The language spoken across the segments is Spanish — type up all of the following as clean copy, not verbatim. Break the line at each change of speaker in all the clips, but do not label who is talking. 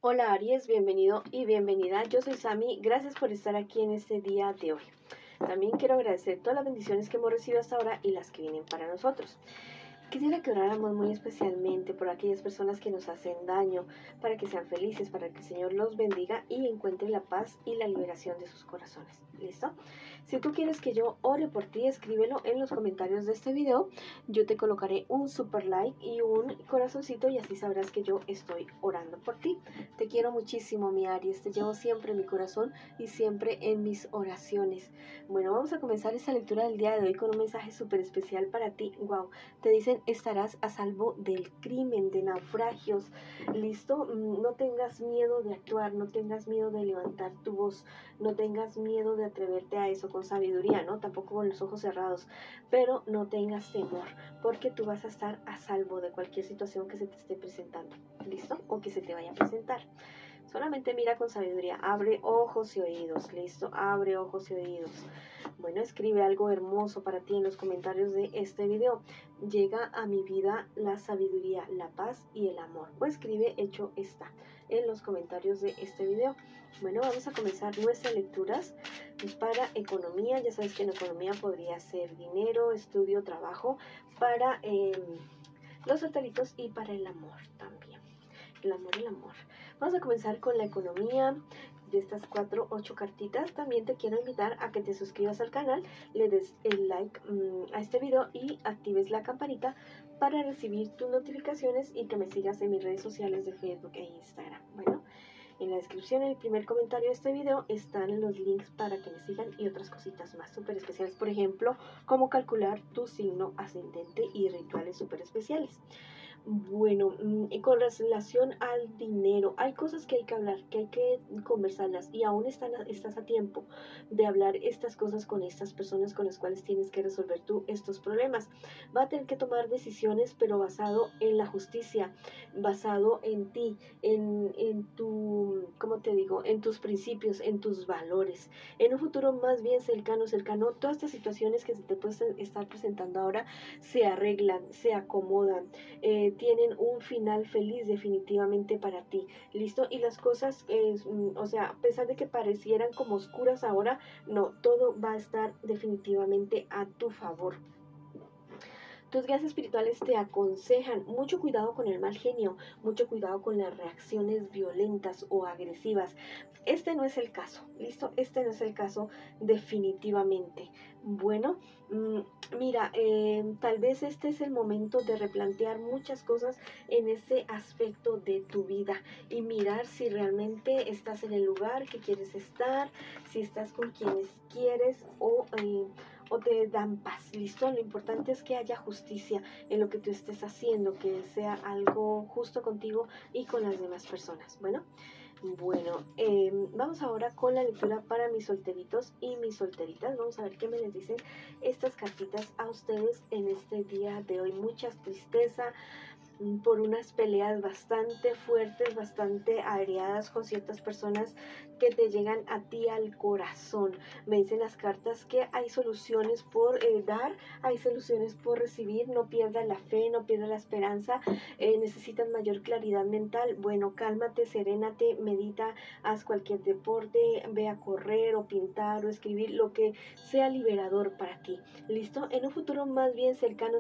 Hola Aries, bienvenido y bienvenida. Yo soy Sami, gracias por estar aquí en este día de hoy. También quiero agradecer todas las bendiciones que hemos recibido hasta ahora y las que vienen para nosotros. Quisiera que oráramos muy especialmente por aquellas personas que nos hacen daño, para que sean felices, para que el Señor los bendiga y encuentre la paz y la liberación de sus corazones. ¿Listo? Si tú quieres que yo ore por ti, escríbelo en los comentarios de este video. Yo te colocaré un super like y un corazoncito y así sabrás que yo estoy orando por ti. Te quiero muchísimo, mi Aries. Te llevo siempre en mi corazón y siempre en mis oraciones. Bueno, vamos a comenzar esta lectura del día de hoy con un mensaje súper especial para ti. Wow, te dicen estarás a salvo del crimen, de naufragios. ¿Listo? No tengas miedo de actuar, no tengas miedo de levantar tu voz, no tengas miedo de atreverte a eso con sabiduría, ¿no? Tampoco con los ojos cerrados, pero no tengas temor, porque tú vas a estar a salvo de cualquier situación que se te esté presentando, ¿listo? O que se te vaya a presentar. Solamente mira con sabiduría, abre ojos y oídos, ¿listo? Abre ojos y oídos. Bueno, escribe algo hermoso para ti en los comentarios de este video. Llega a mi vida la sabiduría, la paz y el amor. O escribe hecho está en los comentarios de este video. Bueno, vamos a comenzar nuestras lecturas para economía. Ya sabes que en economía podría ser dinero, estudio, trabajo, para los solteritos y para el amor también. El amor. Vamos a comenzar con la economía de estas 8 cartitas. También te quiero invitar a que te suscribas al canal, le des el like a este video y actives la campanita para recibir tus notificaciones y que me sigas en mis redes sociales de Facebook e Instagram. Bueno, en la descripción, en el primer comentario de este video, están los links para que me sigan y otras cositas más súper especiales. Por ejemplo, cómo calcular tu signo ascendente y rituales súper especiales. Bueno, con relación al dinero, hay cosas que hay que hablar, que hay que conversarlas y aún estás a tiempo de hablar estas cosas con estas personas con las cuales tienes que resolver tú estos problemas. Va a tener que tomar decisiones, pero basado en la justicia, basado en ti, en tu, ¿cómo te digo? En tus principios, en tus valores. En un futuro más bien cercano, todas estas situaciones que se te pueden estar presentando ahora se arreglan, se acomodan, tienen un final feliz definitivamente para ti, ¿listo? Y las cosas, o sea, a pesar de que parecieran como oscuras ahora, no, todo va a estar definitivamente a tu favor. Tus guías espirituales te aconsejan mucho cuidado con el mal genio, mucho cuidado con las reacciones violentas o agresivas. Este no es el caso, ¿listo? Este no es el caso definitivamente. Bueno, mira, tal vez este es el momento de replantear muchas cosas en ese aspecto de tu vida y mirar si realmente estás en el lugar que quieres estar, si estás con quienes quieres o te dan paz, ¿listo? Lo importante es que haya justicia en lo que tú estés haciendo, que sea algo justo contigo y con las demás personas. Bueno, vamos ahora con la lectura para mis solteritos y mis solteritas. Vamos a ver qué me les dicen estas cartitas a ustedes en este día de hoy. Mucha tristeza por unas peleas bastante fuertes, bastante agriadas con ciertas personas que te llegan a ti al corazón. Me dicen las cartas que hay soluciones por dar, hay soluciones por recibir. No pierdas la fe, no pierdas la esperanza. Necesitas mayor claridad mental. Bueno, cálmate, serénate, medita, haz cualquier deporte, ve a correr o pintar o escribir, lo que sea liberador para ti. ¿Listo? En un futuro más bien cercano,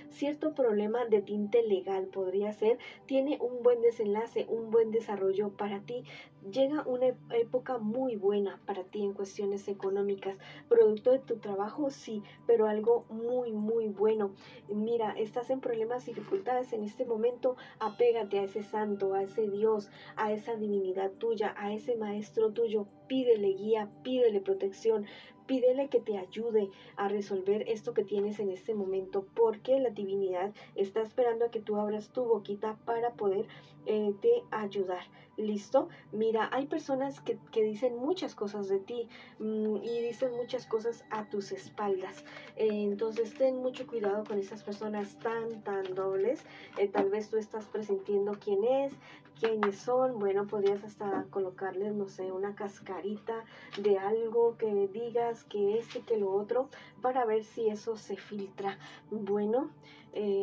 cierto problema de tinte legal podría ser, tiene un buen desenlace, un buen desarrollo para ti. Llega una época muy buena para ti en cuestiones económicas, producto de tu trabajo, sí, pero algo muy bueno. Mira, estás en problemas y dificultades en este momento, apégate a ese santo, a ese Dios, a esa divinidad tuya, a ese maestro tuyo, pídele guía, pídele protección, pídele que te ayude a resolver esto que tienes en este momento, porque la divinidad está esperando a que tú abras tu boquita para poder te ayudar. ¿Listo? Mira, hay personas que dicen muchas cosas de ti y dicen muchas cosas a tus espaldas. Entonces ten mucho cuidado con esas personas tan dobles. Tal vez tú estás presintiendo quién es, quiénes son. Bueno, podrías hasta colocarles, no sé, una cascarita de algo que digas que que lo otro, para ver si eso se filtra. Bueno,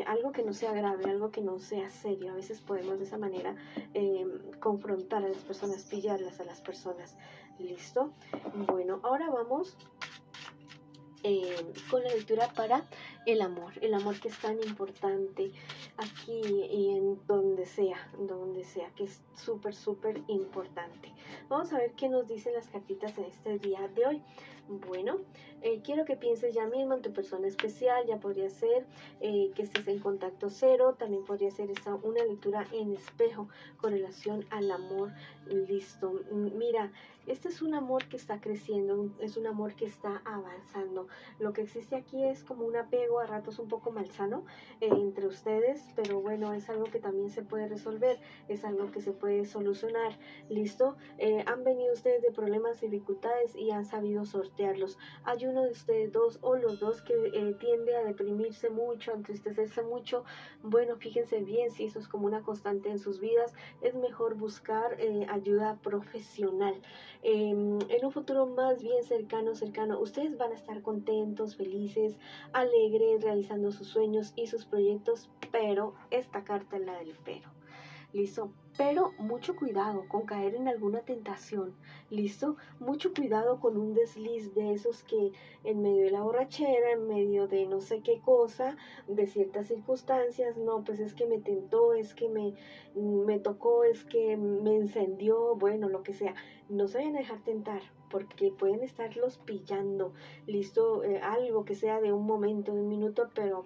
algo que no sea grave, algo que no sea serio. A veces podemos de esa manera confrontar a las personas, pillarlas a las personas. ¿Listo? Bueno, ahora vamos con la lectura para el amor que es tan importante aquí y en donde sea, que es súper, súper importante. Vamos a ver qué nos dicen las cartitas en este día de hoy. Bueno, quiero que pienses ya mismo en tu persona especial. Ya podría ser que estés en contacto cero, también podría ser una lectura en espejo con relación al amor. Listo, mira, este es un amor que está creciendo, es un amor que está avanzando. Lo que existe aquí es como un apego a ratos un poco malsano entre ustedes, pero bueno, es algo que también se puede resolver, es algo que se puede solucionar. ¿Listo? Han venido ustedes de problemas y dificultades y han sabido sortearlos. Hay uno de ustedes dos o los dos que tiende a deprimirse mucho, a entristecerse mucho. Bueno, fíjense bien si eso es como una constante en sus vidas. Es mejor buscar ayuda profesional. En un futuro más bien cercano, ustedes van a estar contentos, felices, alegres, realizando sus sueños y sus proyectos, pero esta carta es la del pero. ¿Listo? Pero mucho cuidado con caer en alguna tentación. ¿Listo? Mucho cuidado con un desliz de esos que en medio de la borrachera, en medio de no sé qué cosa, de ciertas circunstancias, no, pues es que me tentó, es que me tocó, es que me encendió, bueno, lo que sea. No se vayan a dejar tentar, porque pueden estarlos pillando. ¿Listo? Algo que sea de un momento, de un minuto, pero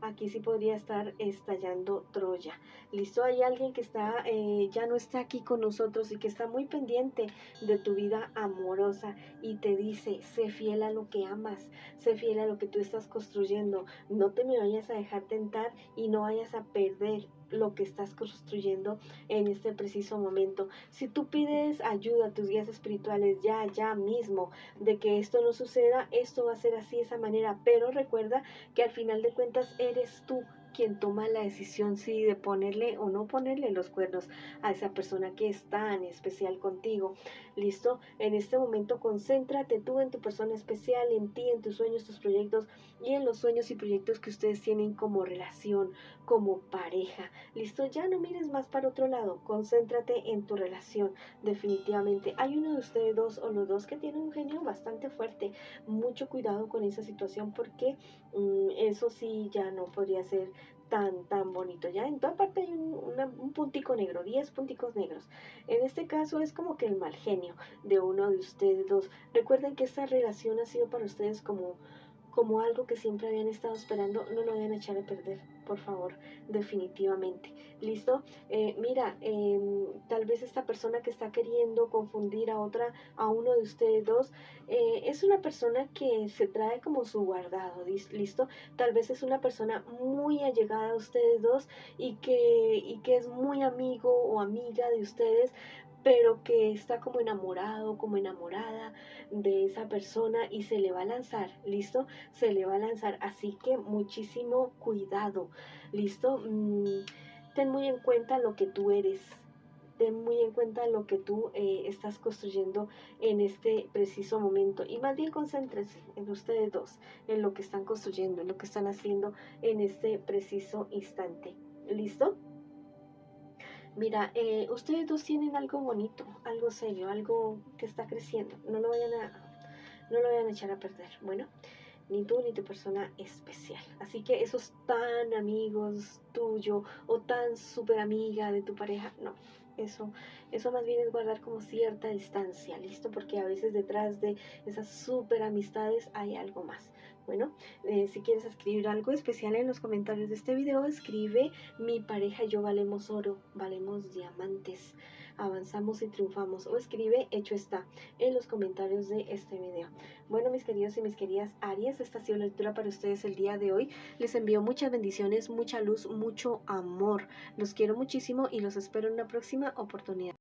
aquí sí podría estar estallando Troya. ¿Listo? Hay alguien que está, ya no está aquí con nosotros y que está muy pendiente de tu vida amorosa y te dice, sé fiel a lo que amas, sé fiel a lo que tú estás construyendo, no te me vayas a dejar tentar y no vayas a perder lo que estás construyendo en este preciso momento. Si tú pides ayuda a tus guías espirituales ya mismo de que esto no suceda, esto va a ser así de esa manera, pero recuerda que al final de cuentas eres tú quien toma la decisión sí de ponerle o no ponerle los cuernos a esa persona que es tan especial contigo. ¿Listo? En este momento concéntrate tú en tu persona especial, en ti, en tus sueños, tus proyectos y en los sueños y proyectos que ustedes tienen como relación, como pareja. ¿Listo? Ya no mires más para otro lado, concéntrate en tu relación. Definitivamente hay uno de ustedes dos o los dos que tienen un genio bastante fuerte. Mucho cuidado con esa situación porque eso sí ya no podría ser tan bonito. Ya en toda parte hay un puntico negro, 10 punticos negros. En este caso es como que el mal genio de uno de ustedes dos. Recuerden que esta relación ha sido para ustedes como algo que siempre habían estado esperando. No lo vayan a echar a perder, por favor, definitivamente. ¿Listo? Mira, tal vez esta persona que está queriendo confundir a uno de ustedes dos, es una persona que se trae como su guardado. ¿Listo? Tal vez es una persona muy allegada a ustedes dos y que es muy amigo o amiga de ustedes, pero que está como enamorado, como enamorada de esa persona y se le va a lanzar. ¿Listo? Se le va a lanzar, así que muchísimo cuidado. ¿Listo? Ten muy en cuenta lo que tú eres, ten muy en cuenta lo que tú estás construyendo en este preciso momento y más bien concéntrense en ustedes dos, en lo que están construyendo, en lo que están haciendo en este preciso instante. ¿Listo? Mira, ustedes dos tienen algo bonito, algo serio, algo que está creciendo. No lo vayan a echar a perder. Bueno, ni tú ni tu persona especial. Así que esos tan amigos tuyo o tan súper amiga de tu pareja, no. Eso más bien es guardar como cierta distancia, ¿listo? Porque a veces detrás de esas súper amistades hay algo más. Bueno, si quieres escribir algo especial en los comentarios de este video, escribe: mi pareja y yo valemos oro, valemos diamantes, avanzamos y triunfamos. O escribe: hecho está, en los comentarios de este video. Bueno, mis queridos y mis queridas Aries, esta ha sido la lectura para ustedes el día de hoy. Les envío muchas bendiciones, mucha luz, mucho amor. Los quiero muchísimo y los espero en una próxima oportunidad.